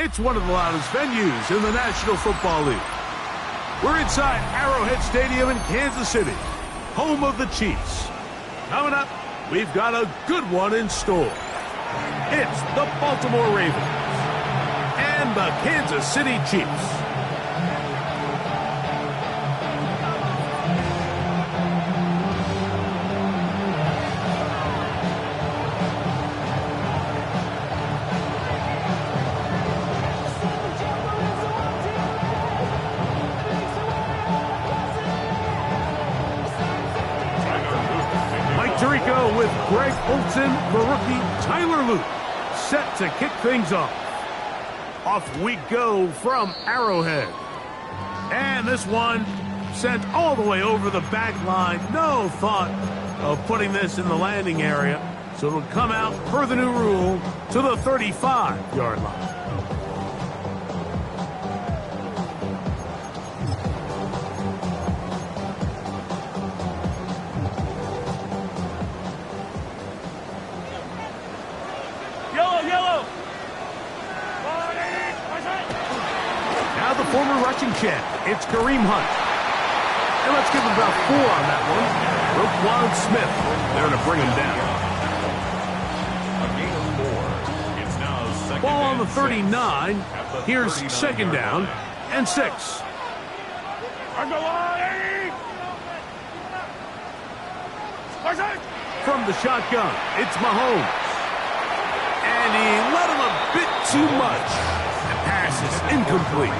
It's one of the loudest venues in the National Football League. We're inside Arrowhead Stadium in Kansas City, home of the Chiefs. Coming up, we've got a good one in store. It's the Baltimore Ravens and the Kansas City Chiefs. With Greg Olsen, the rookie Tyler Luke, set to kick things off. Off we go from Arrowhead. And this one sent all the way over the back line. No thought of putting this in the landing area. So it'll come out, per the new rule, to the 35-yard line. Former rushing champ, it's Kareem Hunt. And let's give him about 4 on that one. Roquan Smith there to bring him down. A gain of 4. It's now second ball on the and 39. Here's 39 second down and 6. From the shotgun, it's Mahomes. And he let him a bit too much. The pass is incomplete.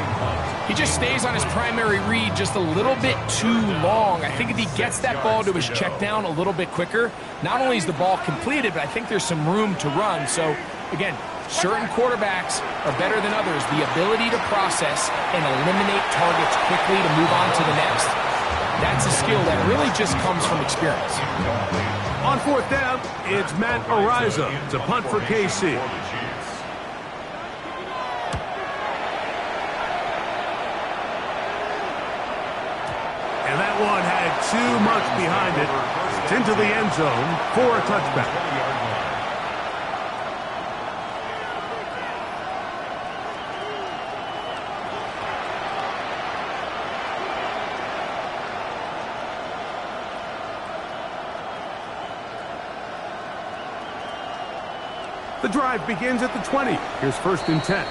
He just stays on his primary read just a little bit too long. I think if he gets that ball to his check down a little bit quicker, not only is the ball completed, but I think there's some room to run. So, again, certain quarterbacks are better than others. The ability to process and eliminate targets quickly to move on to the next. That's a skill that really just comes from experience. On 4th down, it's Matt Ariza to punt for KC. And that one had too much behind it. It's into the end zone for a touchback. The drive begins at the 20. Here's 1st and 10.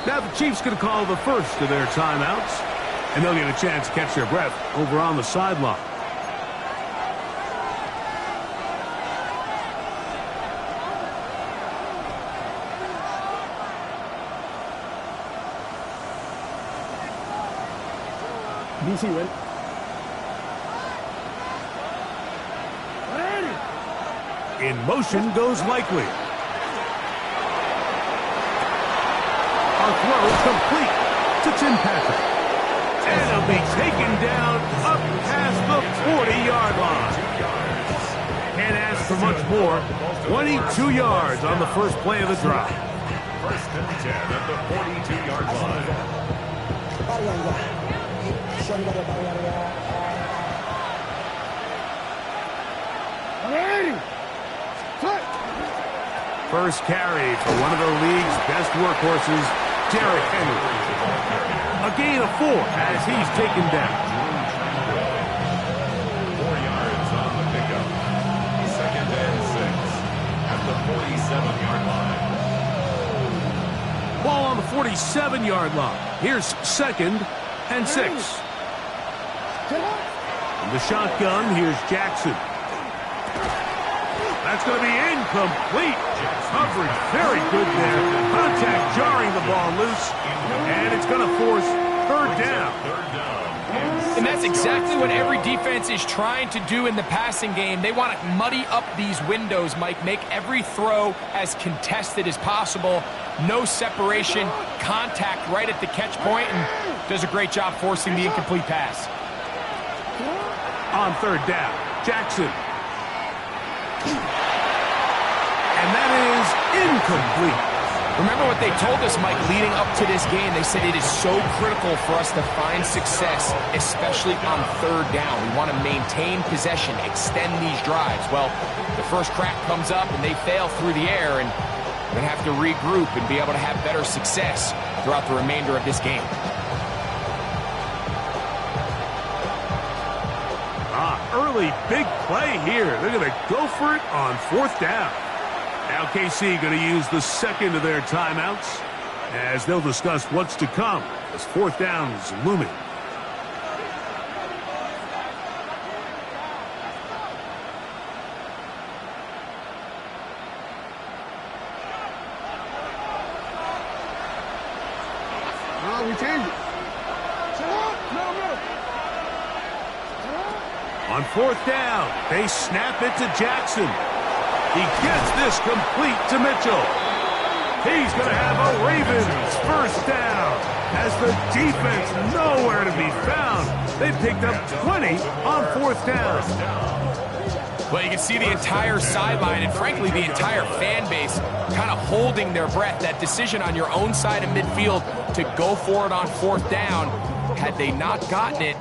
Now the Chiefs going to call the first of their timeouts. And they'll get a chance to catch their breath over on the sideline. In motion goes Likely. Our throw complete to Tim Patrick. And it'll be taken down up past the 40-yard line. Can't ask for much more. 22 yards on the first play of the drive. 1st and 10 at the 42-yard line. First carry for one of the league's best workhorses, Derrick Henry. A gain of 4 as he's taken down. 4 yards on the pickup. 2nd and 6 at the 47-yard line. Ball on the 47-yard line. Here's 2nd and 6. From the shotgun, here's Jackson. That's going to be incomplete. Coverage very good there. Contact jarring the ball loose. And it's going to force third down. And that's exactly what every defense is trying to do in the passing game. They want to muddy up these windows, Mike, make every throw as contested as possible. No separation, contact right at the catch point, and does a great job forcing the incomplete pass. On third down, Jackson. And that is incomplete. Remember what they told us, Mike, leading up to this game. They said it is so critical for us to find success, especially on third down. We want to maintain possession, extend these drives. Well, the first crack comes up and they fail through the air, and we're going to have to regroup and be able to have better success throughout the remainder of this game. Early big play here. They're going to go for it on fourth down. Now KC going to use the second of their timeouts as they'll discuss what's to come as fourth down is looming. We changed it. On fourth down, they snap it to Jackson. He gets this complete to Mitchell. He's going to have a Ravens first down as the defense nowhere to be found. They picked up 20 on fourth down. Well, you can see the entire sideline and, frankly, the entire fan base kind of holding their breath. That decision on your own side of midfield to go for it on fourth down, had they not gotten it,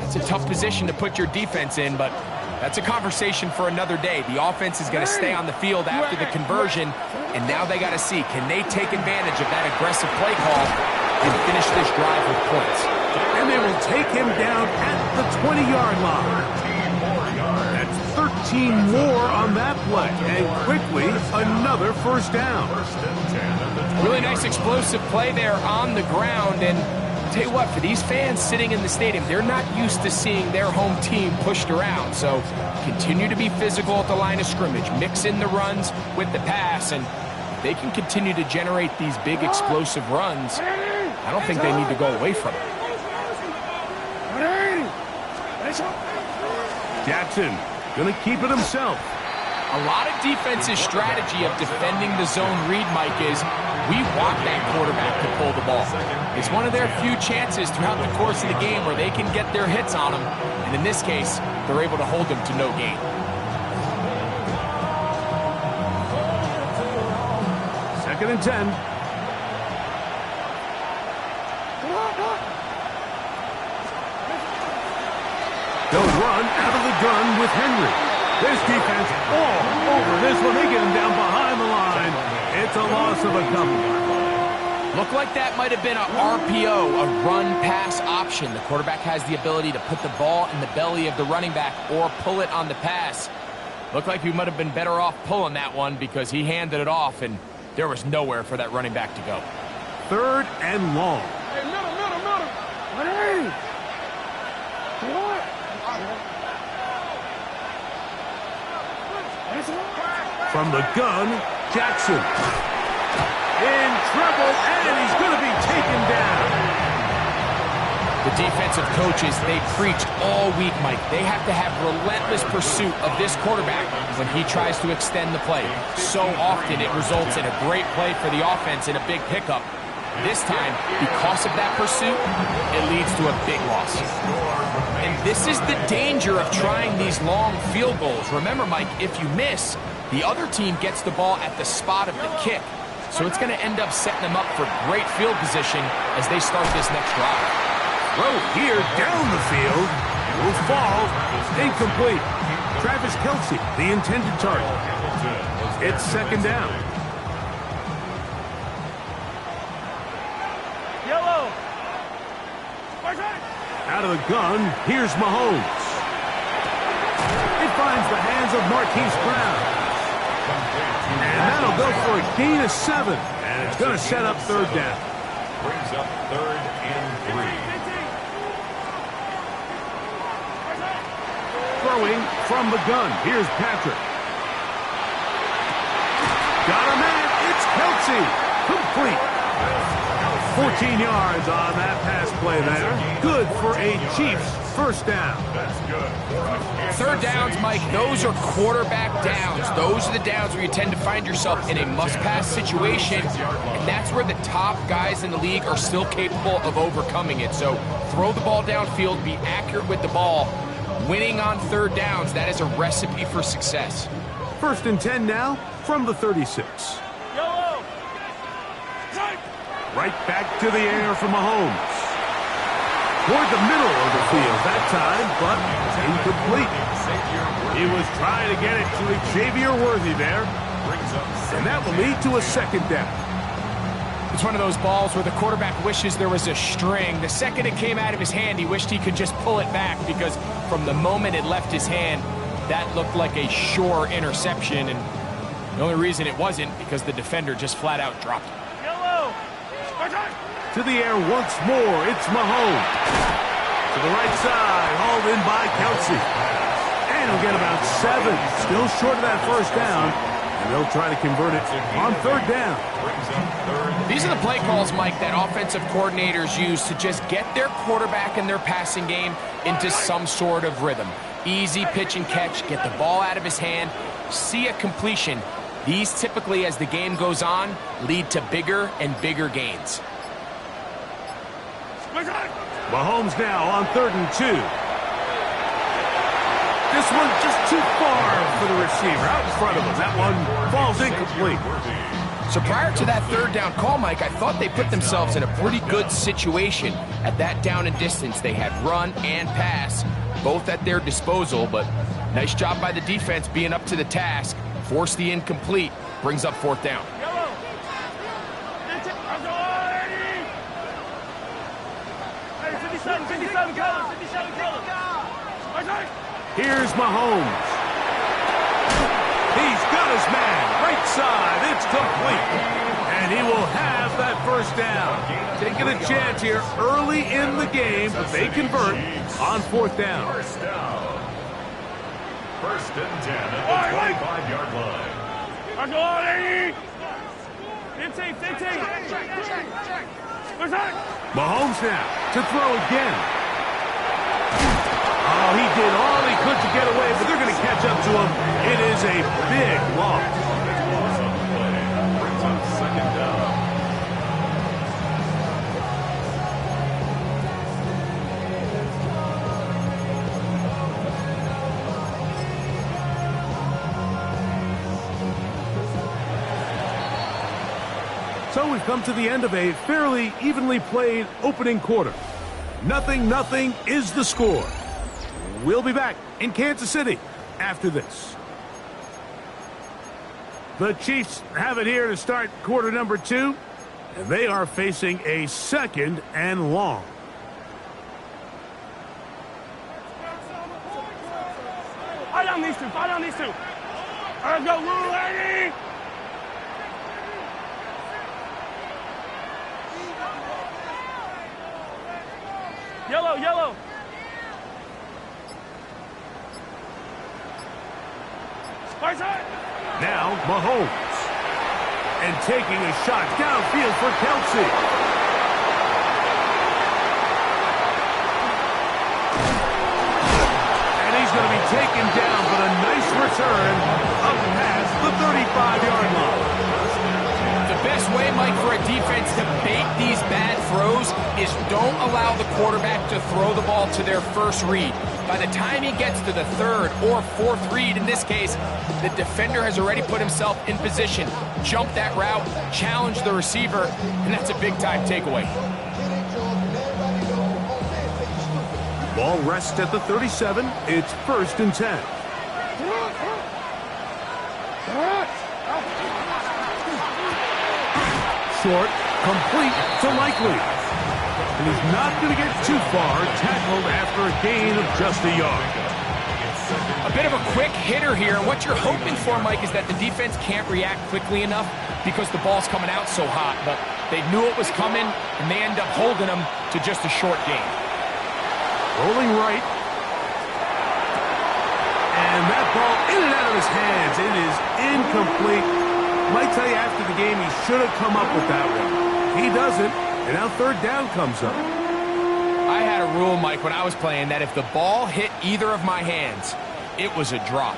it's a tough position to put your defense in, but that's a conversation for another day. The offense is going to stay on the field after the conversion, and now they got to see, can they take advantage of that aggressive play call and finish this drive with points? And they will take him down at the 20-yard line. That's 13 more on that play, and quickly another first down. Really nice explosive play there on the ground, and tell you what, for these fans sitting in the stadium, they're not used to seeing their home team pushed around. So continue to be physical at the line of scrimmage, mix in the runs with the pass, and they can continue to generate these big explosive runs. I don't think they need to go away from it. Jackson gonna keep it himself. A lot of defense's strategy of defending the zone read, Mike, is we want that quarterback to pull the ball. It's one of their few chances throughout the course of the game where they can get their hits on them, and in this case, they're able to hold them to no gain. Second and 10. They'll run out of the gun with Henry. This defense all over this one. They get him down behind the line. It's a loss of a couple. Looked like that might have been an RPO, a run-pass option. The quarterback has the ability to put the ball in the belly of the running back or pull it on the pass. Looked like he might have been better off pulling that one because he handed it off, and there was nowhere for that running back to go. Third and long. Hey, middle. Hey! What? From the gun, Jackson. In trouble, and he's going to be taken down. The defensive coaches, they preached all week, Mike. They have to have relentless pursuit of this quarterback when he tries to extend the play. So often it results in a great play for the offense and a big pickup. This time, because of that pursuit, it leads to a big loss. And this is the danger of trying these long field goals. Remember, Mike, if you miss, the other team gets the ball at the spot of the kick. So it's going to end up setting them up for great field position as they start this next drive. Throw here down the field. Will fall. Incomplete. Travis Kelce, the intended target. It's second down. Yellow. Out of the gun, here's Mahomes. It finds the hands of Marquise Brown. And that'll go for a gain of 7. And it's going to set up third down. Brings up third and 3. Throwing from the gun. Here's Patrick. Got a man. It's Kelce. Complete. 14 yards on that pass play there. Good for a Chiefs first down. That's good for a Third downs, Mike, those are quarterback downs. Those are the downs where you tend to find yourself in a must-pass situation, and that's where the top guys in the league are still capable of overcoming it. So throw the ball downfield, be accurate with the ball. Winning on third downs, that is a recipe for success. First and 10 now from the 36. Right back to the air for Mahomes. Toward the middle of the field that time, but incomplete. He was trying to get it to Xavier Worthy there. And that will lead to a second down. It's one of those balls where the quarterback wishes there was a string. The second it came out of his hand, he wished he could just pull it back, because from the moment it left his hand, that looked like a sure interception. And the only reason it wasn't because the defender just flat out dropped it. To the air once more, it's Mahomes. To the right side, hauled in by Kelsey. And he'll get about 7. Still short of that first down. And they'll try to convert it on third down. These are the play calls, Mike, that offensive coordinators use to just get their quarterback and their passing game into some sort of rhythm. Easy pitch and catch, get the ball out of his hand, see a completion. These typically, as the game goes on, lead to bigger and bigger gains. Mahomes now on 3rd and 2. This one just too far for the receiver. Out in front of him. That one falls incomplete. So prior to that third down call, Mike, I thought they put themselves in a pretty good situation at that down and distance. They had run and pass, both at their disposal, but nice job by the defense being up to the task. Force the incomplete, brings up 4th down. Here's Mahomes. He's got his man. Right side. It's complete. And he will have that first down. Taking a chance here early in the game, but they convert on 4th down. First down. First and 10 at the 25-yard line. Mahomes now to throw again. Oh, he did all he could to get away, but they're going to catch up to him. It is a big loss. Brings up 2nd down. So we've come to the end of a fairly evenly played opening quarter. 0-0 is the score. We'll be back in Kansas City after this. The Chiefs have it here to start quarter number 2, and they are facing a 2nd and long. Fire down these two. Fire down these two. All right, go, Lou, lady. Yellow, yellow. Now Mahomes. And taking a shot downfield for Kelsey. And he's going to be taken down, but a nice return up past the 35-yard line. The best way, Mike, for a defense to bait these bad throws is don't allow the quarterback to throw the ball to their first read. By the time he gets to the 3rd or 4th read, in this case, the defender has already put himself in position, jump that route, challenge the receiver, and that's a big-time takeaway. Ball rests at the 37. It's 1st and 10. Short, complete to Likely. And he's not going to get too far, tackled after a gain of just a yard. A bit of a quick hitter here. What you're hoping for, Mike, is that the defense can't react quickly enough because the ball's coming out so hot. But they knew it was coming, and they end up holding them to just a short gain. Rolling right. And that ball in and out of his hands. It is incomplete. Might tell you after the game he should have come up with that one. He doesn't, And now third down comes up. I had a rule, Mike, when I was playing that if the ball hit either of my hands, it was a drop.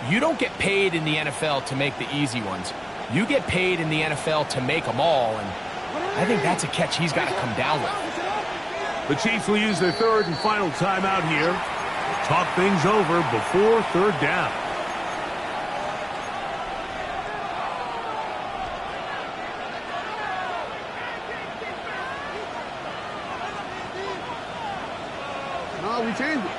You don't get paid in the NFL to make the easy ones. You get paid in the NFL to make them all, and I think that's a catch he's got to come down with. The Chiefs will use their third and final timeout here. Talk things over before third down. No, we changed it.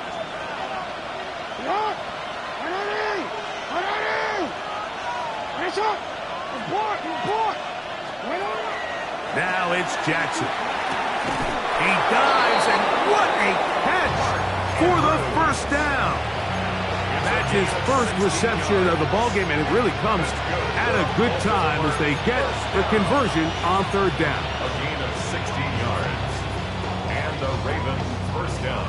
Now it's Jackson. He dives, and what a catch for the first down. That's his first reception of the ballgame, and it really comes at a good time as they get the conversion on third down. A gain of 16 yards. And the Ravens first down.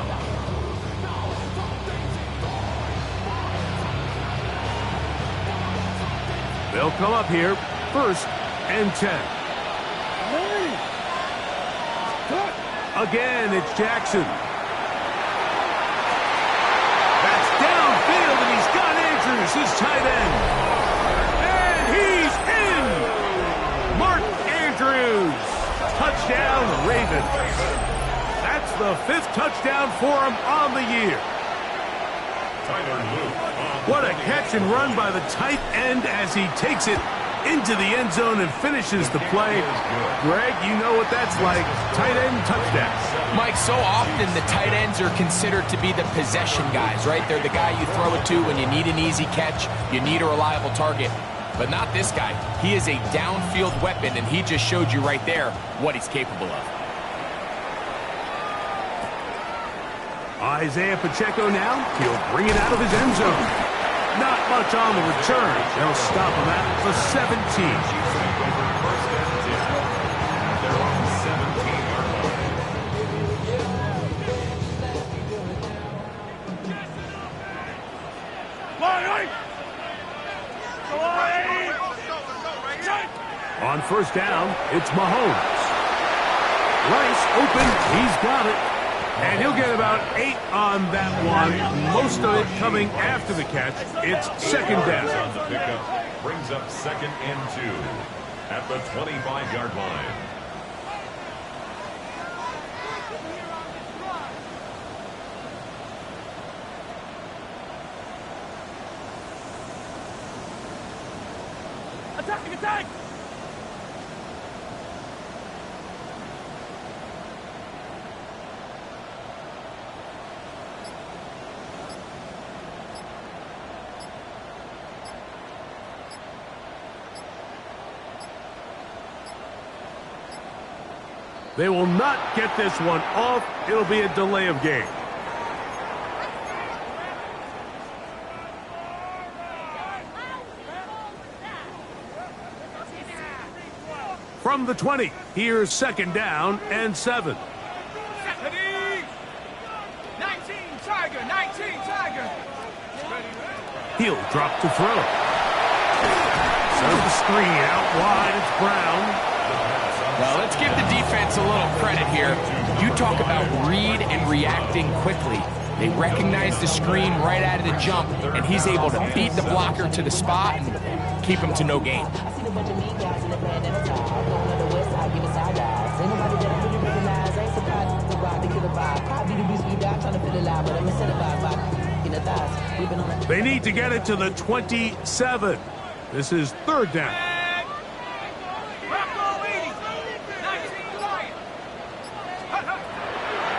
They'll come up here, first and 10. Again, it's Jackson. That's downfield, and he's got Andrews, his tight end. And he's in! Mark Andrews. Touchdown, Ravens. That's the 5th touchdown for him on the year. What a catch and run by the tight end as he takes it into the end zone and finishes the play. Greg, you know what that's like. Tight end touchdown. Mike, so often the tight ends are considered to be the possession guys, right? They're the guy you throw it to when you need an easy catch, you need a reliable target. But not this guy. He is a downfield weapon, and he just showed you right there what he's capable of. Isaiah Pacheco now. He'll bring it out of his end zone. Not much on the return. They'll stop him at the 17. On first down, it's Mahomes. Rice open. He's got it. And he'll get about 8 on that one. Most of it coming after the catch. It's second down. On the pickup, brings up second and 2 at the 25-yard line. Attack, attack! They will not get this one off. It'll be a delay of game. From the 20, here's second down and 7. 19 Tiger, 19 Tiger. He'll drop to throw. Serve the screen out wide. It's Brown. Well, let's give the defense a little credit here. You talk about read and reacting quickly. They recognize the screen right out of the jump, and he's able to beat the blocker to the spot and keep him to no gain. They need to get it to the 27. This is third down.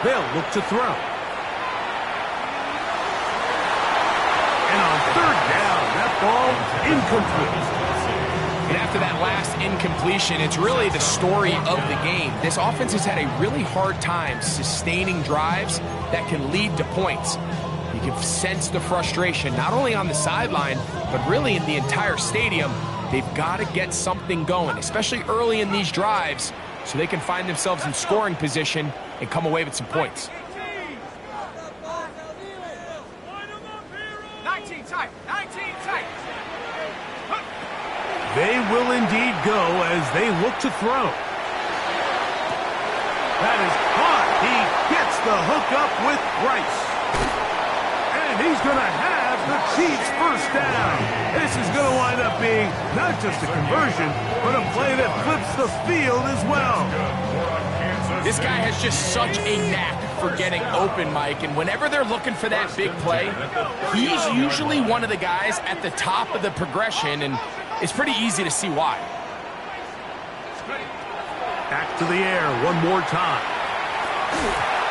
They'll look to throw. And on third down, that ball incomplete. And after that last incompletion, it's really the story of the game. This offense has had a really hard time sustaining drives that can lead to points. You can sense the frustration, not only on the sideline, but really in the entire stadium. They've got to get something going, especially early in these drives, so they can find themselves in scoring position and come away with some points. 19 tight, 19 tight. They will indeed go as they look to throw. That is caught. He gets the hookup with Rice. And he's going to have the Chiefs first down. This is going to wind up being not just a conversion, but a play that flips the field as well. This guy has just such a knack for getting open, Mike, and whenever they're looking for that big play, he's usually one of the guys at the top of the progression, and it's pretty easy to see why. Back to the air one more time.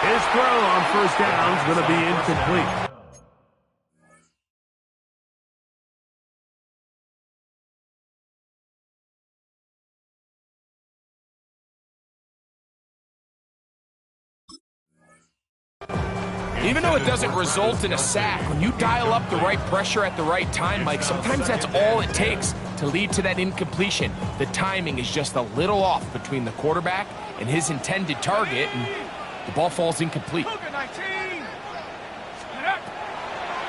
His throw on first down is going to be incomplete. Even though it doesn't result in a sack, when you dial up the right pressure at the right time, Mike, sometimes that's all it takes to lead to that incompletion. The timing is just a little off between the quarterback and his intended target, and the ball falls incomplete.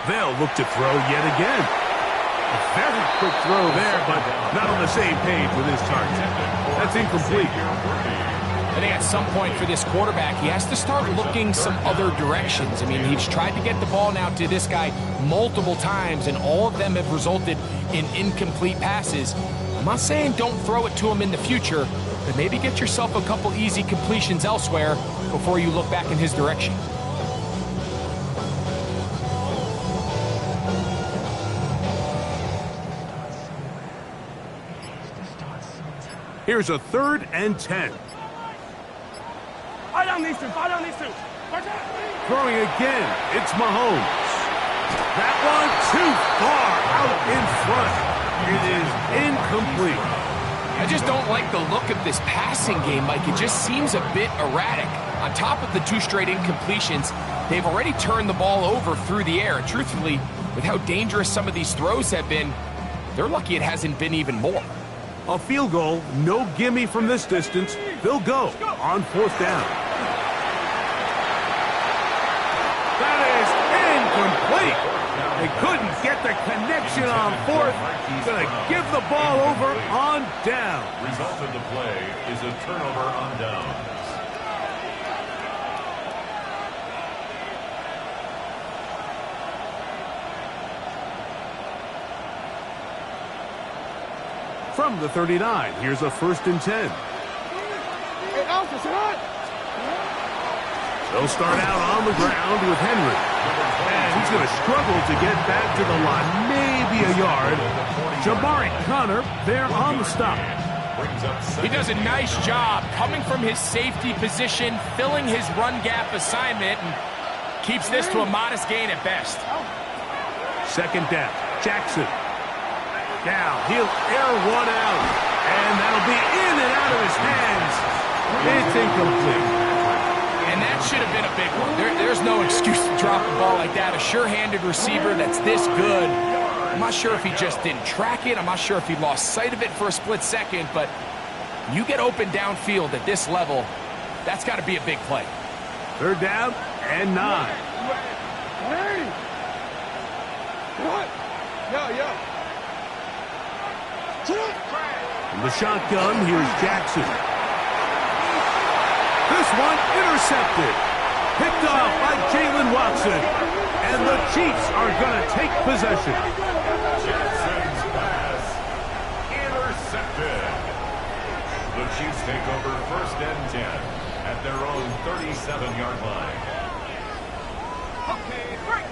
They'll look to throw yet again. A very quick throw there, but not on the same page with his target. That's incomplete. I think at some point for this quarterback, he has to start looking some other directions. I mean, he's tried to get the ball now to this guy multiple times, and all of them have resulted in incomplete passes. I'm not saying don't throw it to him in the future, but maybe get yourself a couple easy completions elsewhere before you look back in his direction. Here's a 3rd and 10. Fire down these two. Throwing again, it's Mahomes. That one too far out in front. It is incomplete. I just don't like the look of this passing game, Mike. It just seems a bit erratic. On top of the 2 straight incompletions, they've already turned the ball over through the air. Truthfully, with how dangerous some of these throws have been, they're lucky it hasn't been even more. A field goal, no gimme from this distance. They'll go on 4th down. That is incomplete. They couldn't get the connection on 4th. Gonna give the ball over on down. Result of the play is a turnover on downs. From the 39, here's a 1st and 10. They'll start out on the ground with Henry. And he's going to struggle to get back to the line, maybe a yard. Jabari Connor there on the stop. He does a nice job coming from his safety position, filling his run gap assignment, and keeps this to a modest gain at best. 2nd down, Jackson. Now he'll air one out, and that'll be in and out of his hands. It's incomplete. And that should have been a big one. There's no excuse to drop a ball like that. A sure-handed receiver that's this good. I'm not sure if he just didn't track it. I'm not sure if he lost sight of it for a split second, but you get open downfield at this level, that's got to be a big play. 3rd down and 9. Hey! What? Yeah. From the shotgun, here's Jackson. This one intercepted. Picked off by Jalen Watson. And the Chiefs are going to take possession. Jackson's pass intercepted. The Chiefs take over 1st and 10 at their own 37-yard line. Okay, break.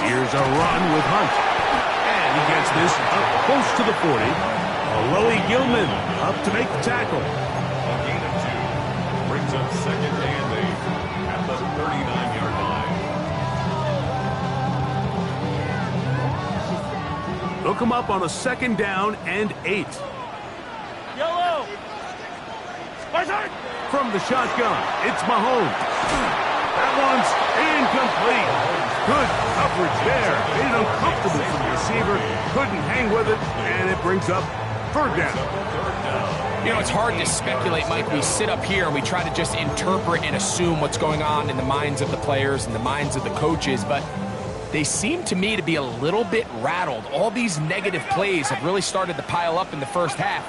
Here's a run with Hunt. And he gets this up close to the 40. Alohi Gilman up to make the tackle. A gain of 2 brings up 2nd and 8 at the 39-yard line. They'll come up on a 2nd down and 8. Yellow. From the shotgun, it's Mahomes. That one's incomplete. Good coverage there. Made it uncomfortable for the receiver. Couldn't hang with it, and it brings up 3rd down. You know, it's hard to speculate, Mike. We sit up here and we try to just interpret and assume what's going on in the minds of the players and the minds of the coaches, but they seem to me to be a little bit rattled. All these negative plays have really started to pile up in the first half.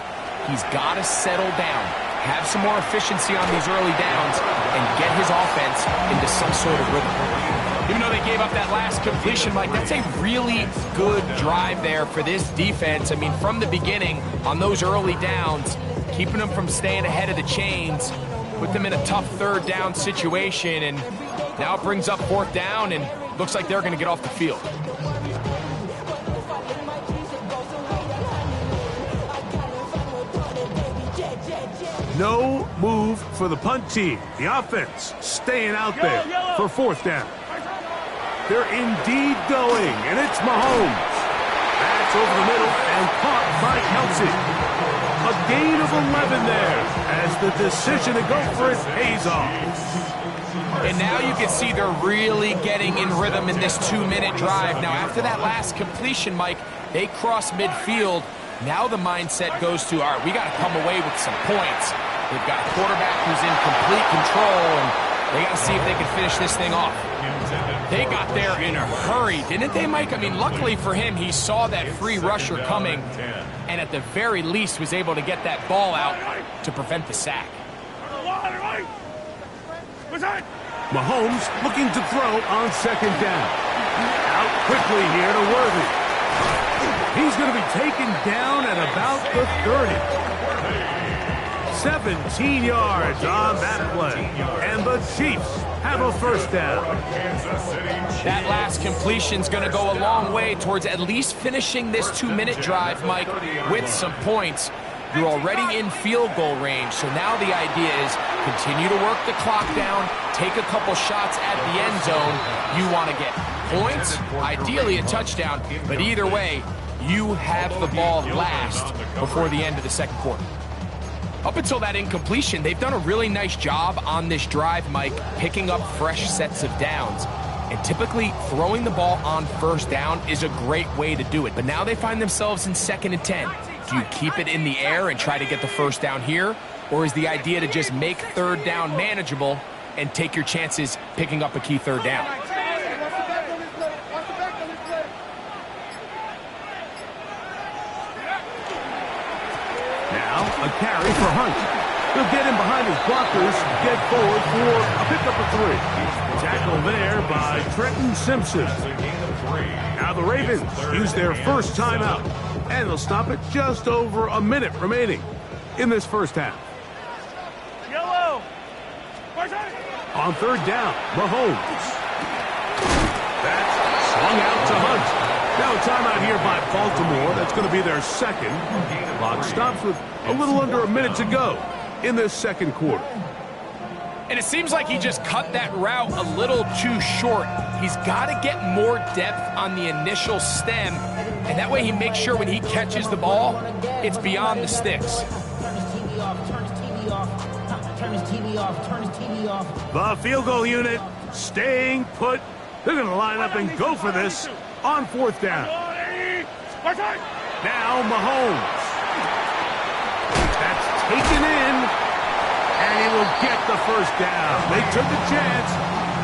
He's got to settle down, have some more efficiency on these early downs, and get his offense into some sort of rhythm. Even though they gave up that last completion, Mike, that's a really good drive there for this defense. I mean, from the beginning, on those early downs, keeping them from staying ahead of the chains, put them in a tough third down situation, and now it brings up fourth down, and looks like they're going to get off the field. No move for the punt team. The offense staying out there for fourth down. They're indeed going, and it's Mahomes. That's over the middle and caught by Kelsey. A gain of 11 there as the decision to go for it pays off. And now you can see they're really getting in rhythm in this 2-minute drive. Now, after that last completion, Mike, they cross midfield. Now the mindset goes to, all right, we got to come away with some points. They've got a quarterback who's in complete control, and they got to see if they can finish this thing off. They got there in a hurry, didn't they, Mike? I mean, luckily for him, he saw that free rusher coming, and at the very least was able to get that ball out to prevent the sack. Mahomes looking to throw on second down. Out quickly here to Worthy. He's going to be taken down at about the 30. 17 yards on that play. And the Chiefs have a first down. That last completion's going to go a long way towards at least finishing this 2-minute drive, Mike, with some points. You're already in field goal range, so now the idea is continue to work the clock down, take a couple shots at the end zone. You want to get points, ideally a touchdown, but either way, you have the ball last before the end of the second quarter. Up until that incompletion, they've done a really nice job on this drive, Mike, picking up fresh sets of downs. And typically, throwing the ball on first down is a great way to do it. But now they find themselves in 2nd and 10. Do you keep it in the air and try to get the first down here? Or is the idea to just make third down manageable and take your chances picking up a key third down? Now a carry for Hunt. He'll get in behind his blockers, get forward for a pickup of 3. Tackle there by Trenton Simpson. Now the Ravens use their first timeout, and they'll stop it just over a minute remaining in this first half. Yellow. On third down, Mahomes. That's swung out to Hunt. Now a timeout here by Baltimore. That's going to be their second. Clock stops with a little under a minute to go in this second quarter. And it seems like he just cut that route a little too short. He's got to get more depth on the initial stem, and that way he makes sure when he catches the ball, it's beyond the sticks. The field goal unit staying put. They're going to line up and go for this on fourth down. Now Mahomes. That's taken in, and he will get the first down. They took a chance,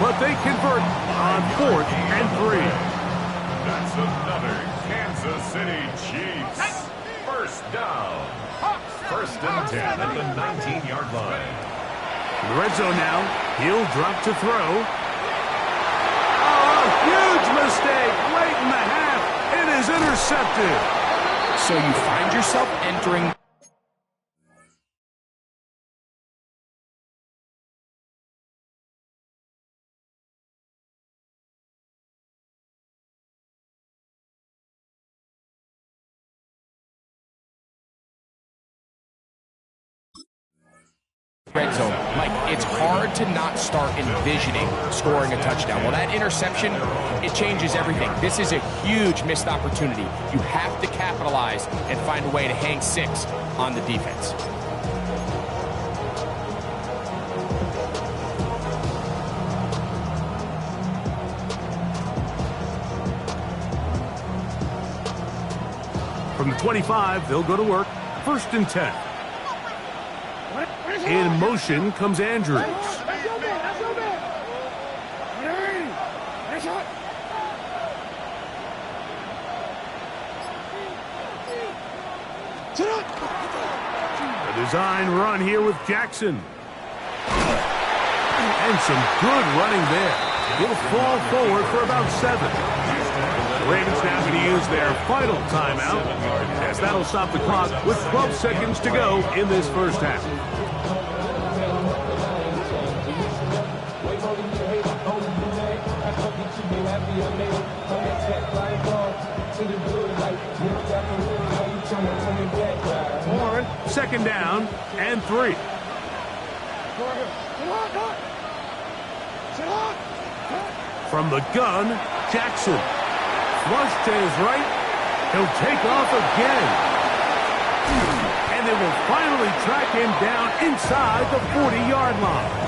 but they convert on 4th and 3. That's another Kansas City Chiefs. First down. 1st and 10 at the 19-yard line. In the red zone now, he'll drop to throw. Oh, a huge mistake late in the half. It is intercepted. So you find yourself entering red zone. Mike, it's hard to not start envisioning scoring a touchdown. Well, that interception, it changes everything. This is a huge missed opportunity. You have to capitalize and find a way to hang 6 on the defense. From the 25, they'll go to work. 1st and 10. In motion comes Andrews. A design run here with Jackson. And some good running there. He'll fall forward for about 7. The Ravens now going to use their final timeout, as that'll stop the clock with 12 seconds to go in this first half. Second down and 3. From the gun, Jackson. Flush to his right. He'll take off again. And they will finally track him down inside the 40-yard line.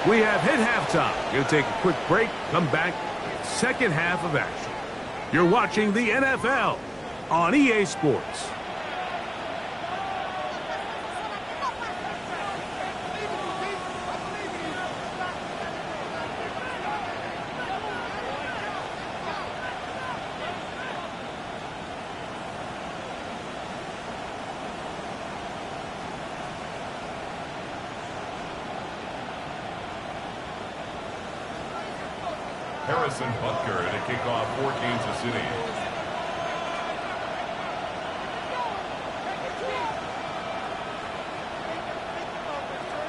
We have hit halftime. We'll take a quick break, come back, second half of action. You're watching the NFL on EA Sports. Harrison Butker to kick off for Kansas City.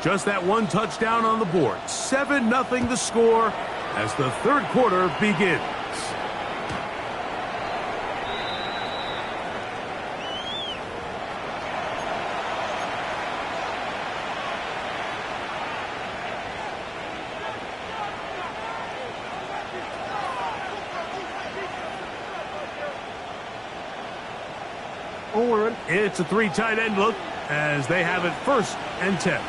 Just that one touchdown on the board. 7-0 the score as the third quarter begins. It's a 3 tight end look as they have it 1st and 10.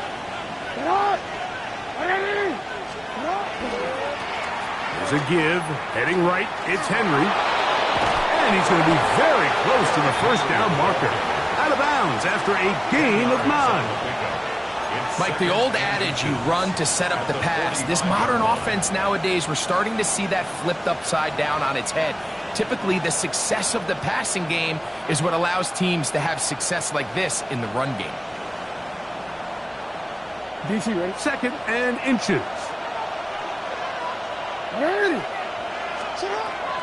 There's a give, heading right, it's Henry. And he's going to be very close to the first down marker. Out of bounds after a gain of 9. Mike, the old adage, you run to set up the pass. This modern offense nowadays, we're starting to see that flipped upside down on its head. Typically, the success of the passing game is what allows teams to have success like this in the run game. DC ready? 2nd and inches. Ready.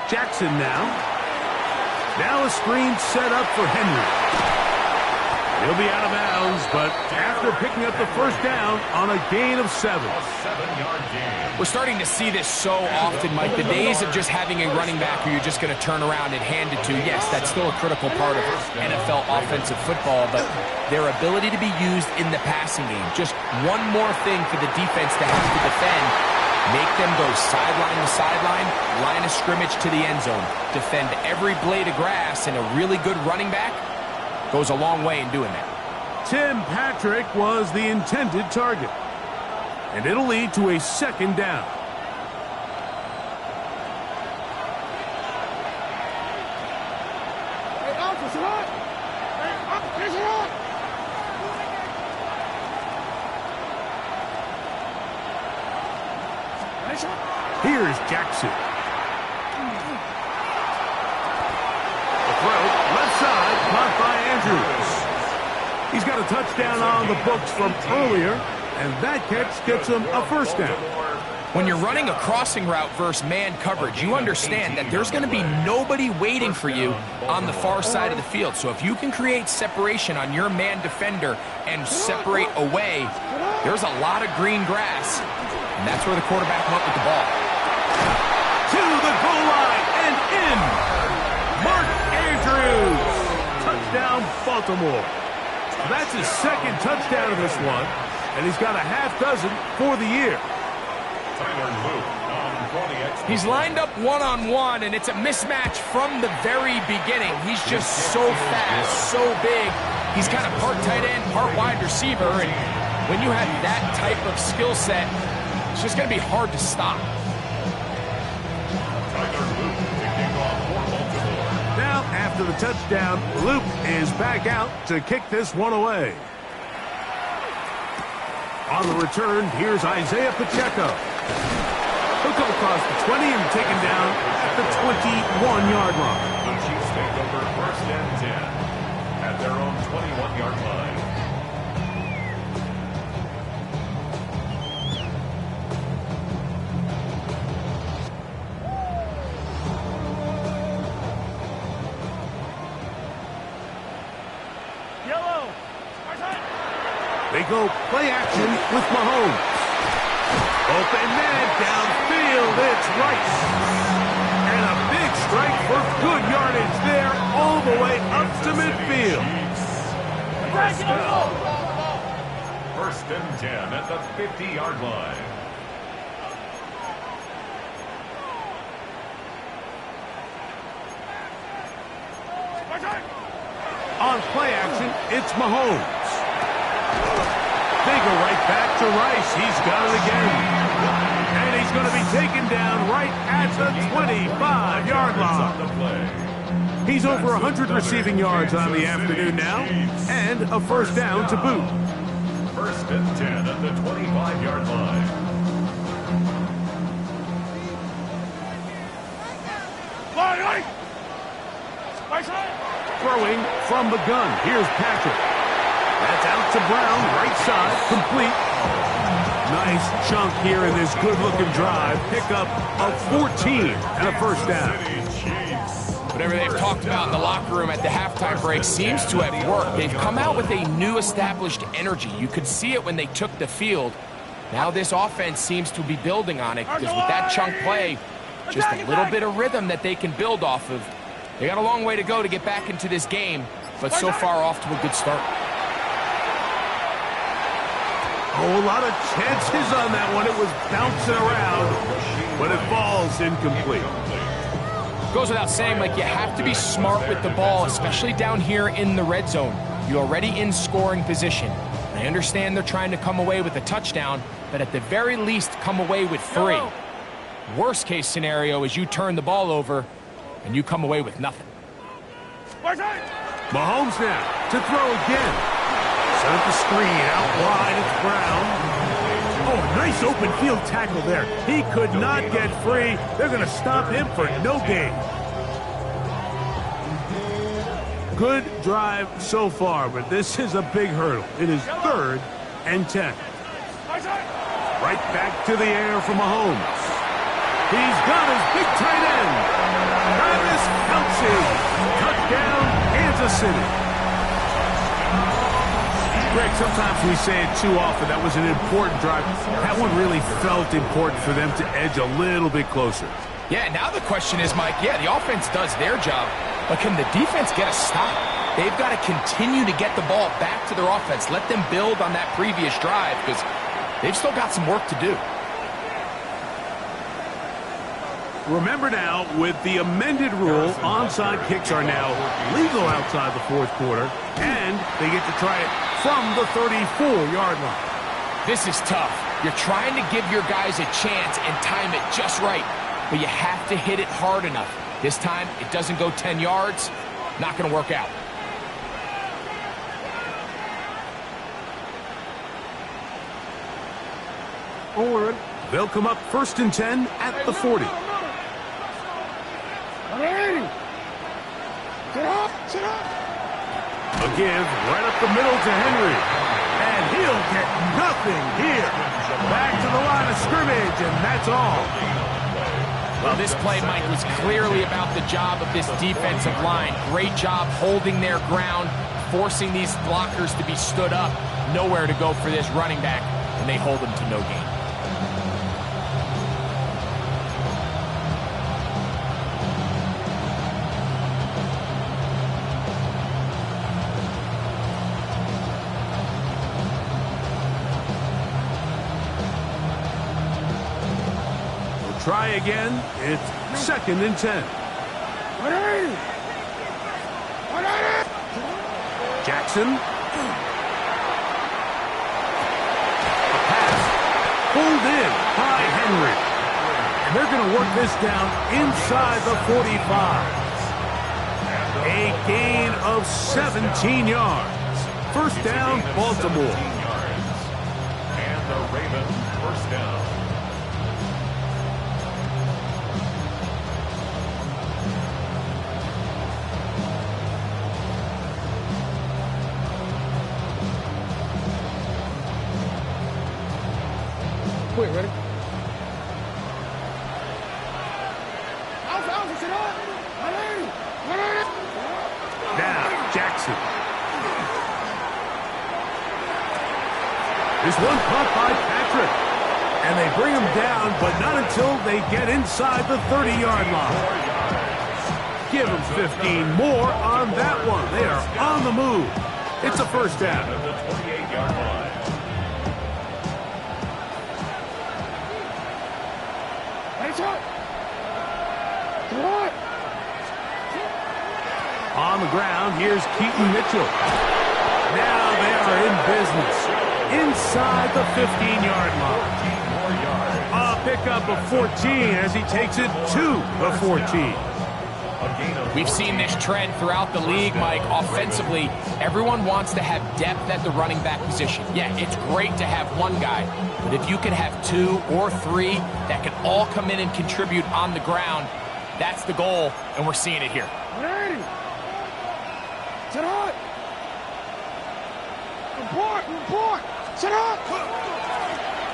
Jackson now. Now a screen set up for Henry. He'll be out of bounds, but after picking up the first down on a gain of 7. A 7-yard gain. We're starting to see this so often, Mike. The days of just having a running back who you're just going to turn around and hand it to, yes, that's still a critical part of NFL offensive football, but their ability to be used in the passing game. Just one more thing for the defense to have to defend. Make them go sideline to sideline, line of scrimmage to the end zone. Defend every blade of grass, and a really good running back goes a long way in doing that. Tim Patrick was the intended target. And it'll lead to a 2nd down. Here's Jackson. The throw, left side, caught by Andrews. He's got a touchdown on the books from earlier, and that catch gets him a 1st down. When you're running a crossing route versus man coverage, you understand that there's going to be nobody waiting for you on the far side of the field. So if you can create separation on your man defender and separate away, there's a lot of green grass, and that's where the quarterback went with the ball. To the goal line and in. Mark Andrews. Touchdown, Baltimore. That's his 2nd touchdown of this one, and he's got a half dozen for the year. He's lined up one-on-one, and it's a mismatch from the very beginning. He's just so fast, so big. He's kind of part tight end, part wide receiver, and when you have that type of skill set, it's just going to be hard to stop. Now, after the touchdown, Luke is back out to kick this one away. On the return, here's Isaiah Pacheco. He'll come across the 20 and taken down at the 21-yard line. The Chiefs take over 1st and 10 at their own 21-yard line. Yellow. They go play action with Mahomes. Open man downfield, it's Rice. And a big strike for good yardage there all the way up to midfield. First and 10 at the 50-yard line. On play action, it's Mahomes. They go right back to Rice. He's got it again. And he's going to be taken down right at the 25-yard line. He's over 100 receiving yards on the afternoon now, and a first down to boot. First and 10 at the 25-yard line. Throwing from the gun. Here's Patrick. That's out to Brown, right side, complete. Nice chunk here in this good-looking drive. Pick up of 14 and a first down. Whatever they've talked about in the locker room at the halftime break seems to have worked. They've come out with a new established energy. You could see it when they took the field. Now this offense seems to be building on it because with that chunk play, just a little bit of rhythm that they can build off of. They got a long way to go to get back into this game, but so far off to a good start. Oh, a lot of chances on that one. It was bouncing around, but it falls incomplete. Goes without saying, Mike, you have to be smart with the ball, especially down here in the red zone. You're already in scoring position. I understand they're trying to come away with a touchdown, but at the very least, come away with 3. Worst case scenario is you turn the ball over and you come away with nothing. Mahomes now to throw again. Set up the screen out wide. It's Brown. Oh, nice open field tackle there. He could not get free. They're going to stop him for no gain. Good drive so far, but this is a big hurdle. It is 3rd and 10. Right back to the air for Mahomes. He's got his big tight end. Travis Kelce. Touchdown, Kansas City. Greg, sometimes we say it too often. That was an important drive. That one really felt important for them to edge a little bit closer. Yeah, now the question is, Mike, yeah, the offense does their job, but can the defense get a stop? They've got to continue to get the ball back to their offense. Let them build on that previous drive because they've still got some work to do. Remember now, with the amended rule, onside kicks are now legal outside the 4th quarter, and they get to try it from the 34-yard line. This is tough. You're trying to give your guys a chance and time it just right, but you have to hit it hard enough. This time, it doesn't go 10 yards. Not going to work out. Or they'll come up 1st and 10 at the 40. A give right up the middle to Henry. And he'll get nothing here. Back to the line of scrimmage, and that's all. Well, this play, Mike, was clearly about the job of this defensive line. Great job holding their ground, forcing these blockers to be stood up. Nowhere to go for this running back, and they hold him to no gain. Try again. It's 2nd and 10. Jackson. A pass pulled in by Henry. And they're going to work this down inside the 45. A gain of 17 yards. First down, Baltimore. quick. Ready? Now, Jackson. There's one caught by Patrick. And they bring him down, but not until they get inside the 30-yard line. Give them 15 more on that one. They are on the move. It's a first down. At the 28-yard line. On the ground, here's Keaton Mitchell. Now they are in business. Inside the 15-yard line. A pickup of 14 as he takes it to the 14. We've seen this trend throughout the league, Mike. Offensively, everyone wants to have depth at the running back position. Yeah, it's great to have one guy, but if you can have 2 or 3 that can all come in and contribute on the ground, that's the goal, and we're seeing it here. Set up! Report! Set up!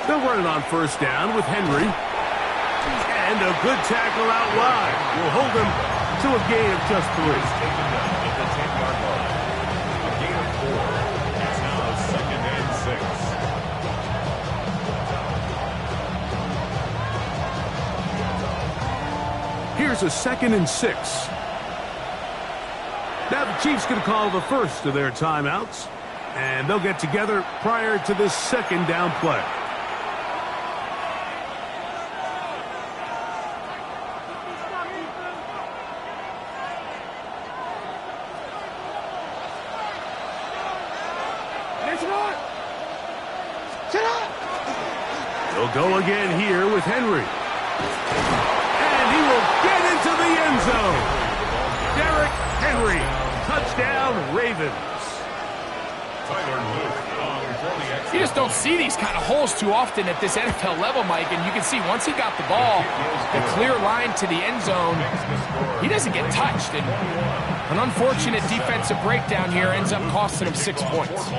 They're running on first down with Henry. And a good tackle out wide will hold them to a gain of just 3. Taken down at the 10-yard line. A gain of 4. It's now 2nd and 6. Here's a 2nd and 6. Now the Chiefs going to call the first of their timeouts. And they'll get together prior to this 2nd down play. They'll go again here with Henry. And he will get into the end zone. Derrick Henry, touchdown Ravens. You just don't see these kind of holes too often at this NFL level, Mike, and you can see once he got the ball, the clear line to the end zone, he doesn't get touched. And an unfortunate defensive breakdown here ends up costing him 6 points.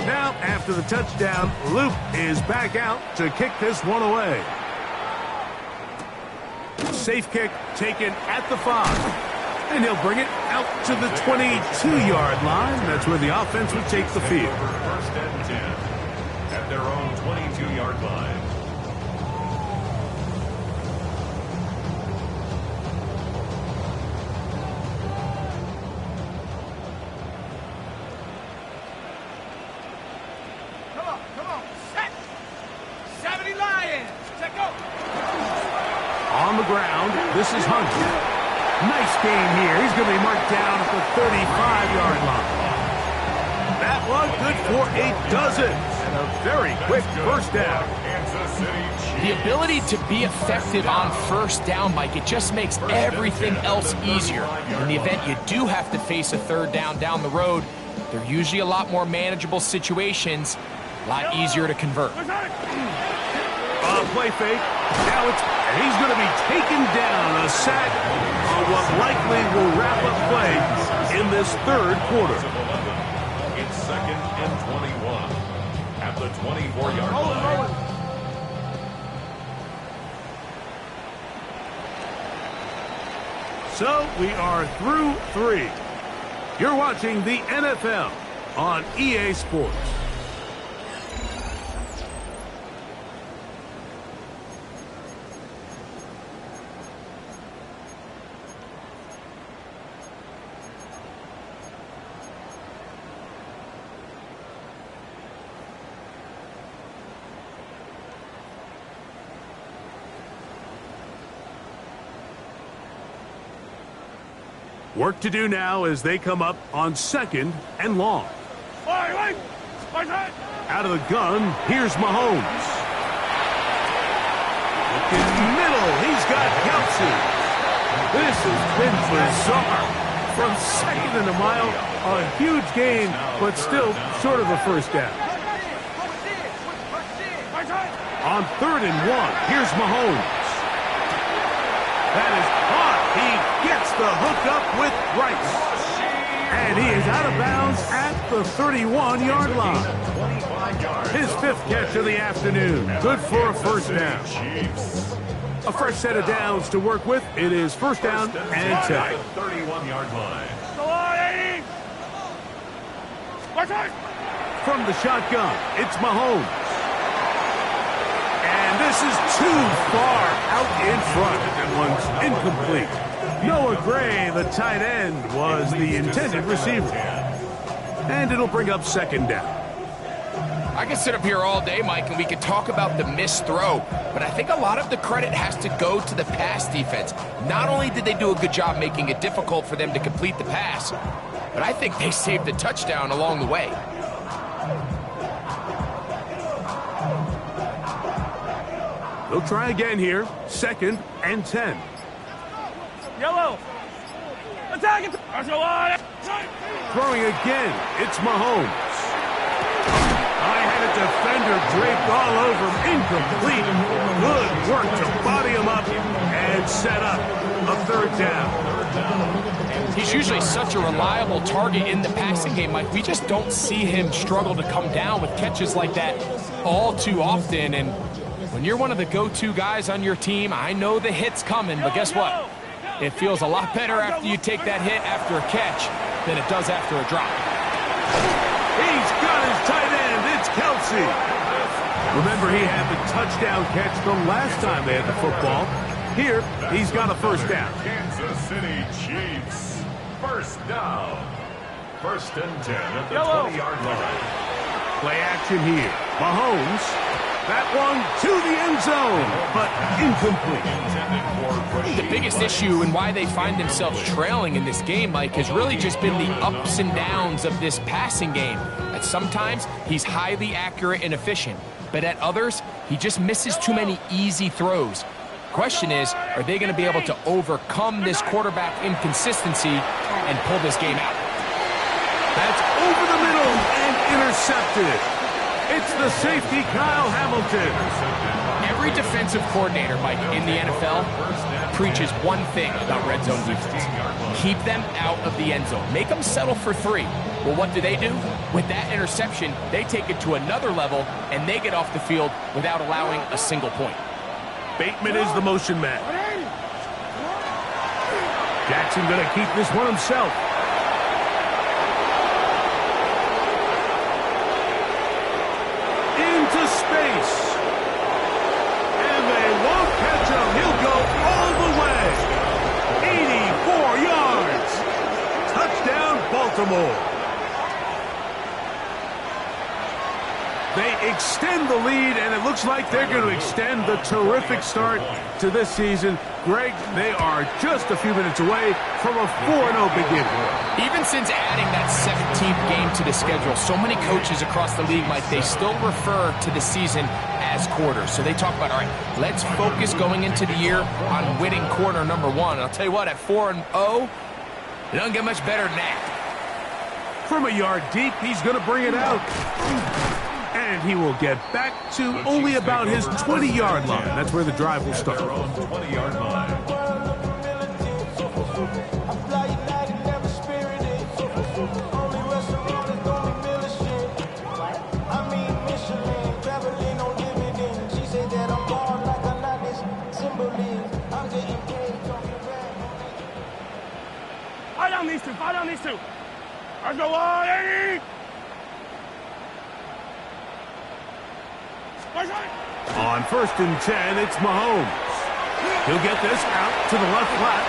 Now, after the touchdown, Luke is back out to kick this one away. Safe kick taken at the 5. And he'll bring it out to the 22-yard line. That's where the offense would take the field. First and 10 at their own 22-yard line. Come on. Set. 70 Lions. Check go. On the ground, this is Hunt. Nice game here. He's going to be marked down at the 35-yard line. That one good for a dozen. And a very quick first down. The ability to be effective on first down, Mike, it just makes everything else easier. In the event you do have to face a 3rd down the road, they're usually a lot more manageable situations, a lot easier to convert. Play fake. Now he's going to be taken down. A sack on what likely will wrap up play in this 3rd quarter. It's 2nd and 21 at the 24-yard line. So we are through 3. You're watching the NFL on EA Sports. Work to do now as they come up on 2nd and long. Out of the gun, here's Mahomes. Looking middle, he's got Kelsey. This has been bizarre. From 2nd and a mile, a huge gain, but still short of a first down. On 3rd and 1, here's Mahomes. That is caught. He gets the hook up with Rice. And he is out of bounds at the 31-yard line. His 5th catch of the afternoon. Good for a first down. A fresh set of downs to work with. It is first down and 10. 31-yard line. Go on, Eddie. Watch out. From the shotgun, it's Mahomes. And this is too far out in front. That one's incomplete. Noah Gray, the tight end, was the intended receiver. And it'll bring up second down. I could sit up here all day, Mike, and we could talk about the missed throw, but I think a lot of the credit has to go to the pass defense. Not only did they do a good job making it difficult for them to complete the pass, but I think they saved the touchdown along the way. They'll try again here. Second and 10. Yellow. Attack it. Go on. Throwing again, it's Mahomes. I had a defender draped all over him. Incomplete. Good work to body him up and set up a third down. He's usually such a reliable target in the passing game, Mike. We just don't see him struggle to come down with catches like that all too often. And when you're one of the go-to guys on your team, I know the hit's coming, but guess what? It feels a lot better after you take that hit after a catch than it does after a drop. He's got his tight end. It's Kelsey. Remember, he had the touchdown catch the last time they had the football. Here, he's got a first down. Kansas City Chiefs. First down. First and 10 at the 20-yard line. Play action here. Mahomes. That one to the end zone, but incomplete. The biggest issue and why they find themselves trailing in this game, Mike, has really just been the ups and downs of this passing game. At sometimes, he's highly accurate and efficient, but at others, he just misses too many easy throws. Question is, are they going to be able to overcome this quarterback inconsistency and pull this game out? That's over the middle and intercepted. It's the safety, Kyle Hamilton. Every defensive coordinator, Mike, in the NFL preaches one thing about red zone defense. Keep them out of the end zone. Make them settle for 3. Well, what do? With that interception, they take it to another level, and they get off the field without allowing a single point. Bateman is the motion man. Jackson going to keep this one himself. Into space. And they won't catch him. He'll go all the way. 84 yards. Touchdown, Baltimore. They extend the lead, and it looks like they're going to extend the terrific start to this season. Greg, they are just a few minutes away from a 4-0 beginning. Even since adding that 17th game to the schedule, so many coaches across the league, Mike, they still refer to the season as quarters. So they talk about, all right, let's focus going into the year on winning quarter number 1. And I'll tell you what, at 4-0, it doesn't get much better than that. From a yard deep, he's going to bring it out. And he will get back to only about his 20-yard line. That's where the drive will start. 20-yard line. Fire down these two. Let's go on, Eddie. On 1st and 10, it's Mahomes. He'll get this out to the left flat.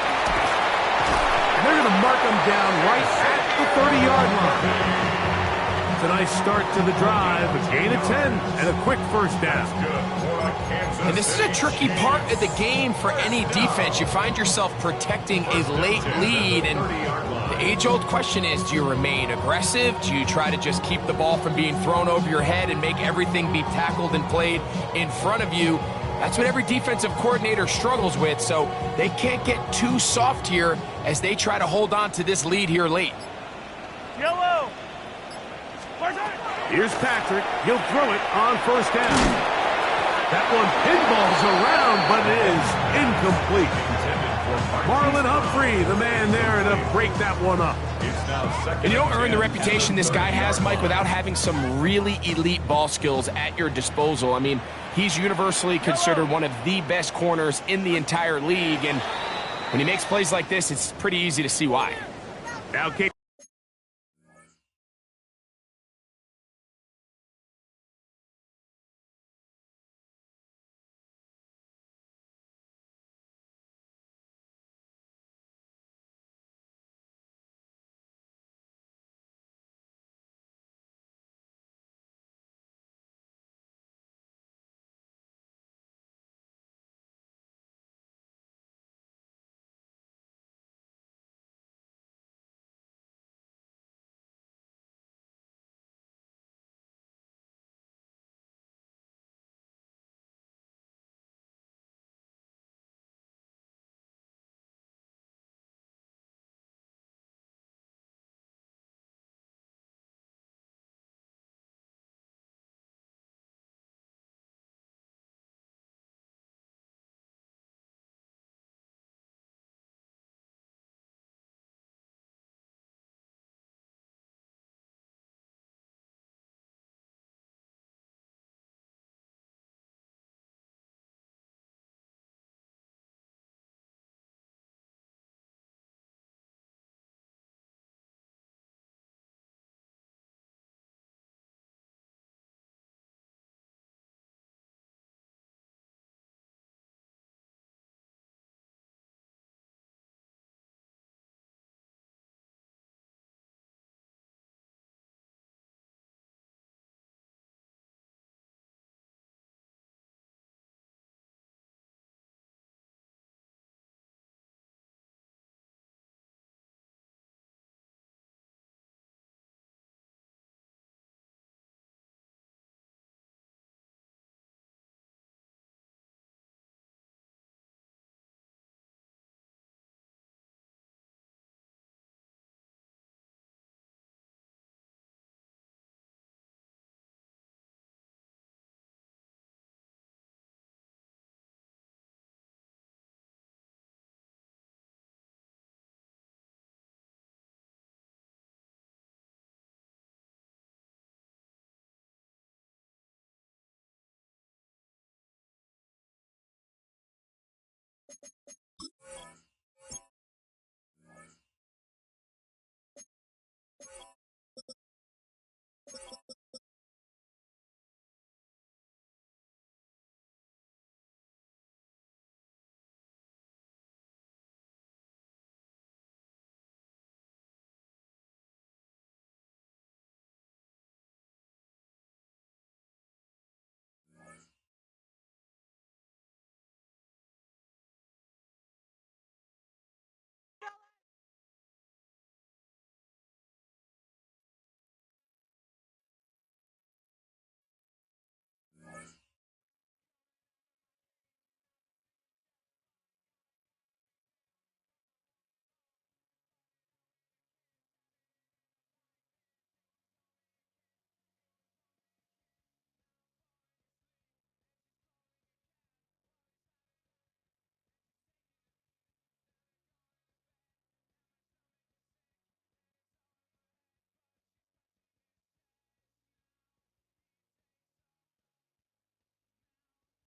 And they're going to mark him down right at the 30-yard line. It's a nice start to the drive, a gain of 10, and a quick first down. And this is a tricky part of the game for any defense. You find yourself protecting a late lead, and the age-old question is, do you remain aggressive? Do you try to just keep the ball from being thrown over your head and make everything be tackled and played in front of you? That's what every defensive coordinator struggles with, so they can't get too soft here as they try to hold on to this lead here late. Yellow. Here's Patrick. He'll throw it on 1st down. That one pinballs around, but it is incomplete. Marlon Humphrey, the man there to break that one up. And you don't earn the reputation this guy has, Mike, without having some really elite ball skills at your disposal. I mean, he's universally considered one of the best corners in the entire league, and when he makes plays like this, it's pretty easy to see why. Now,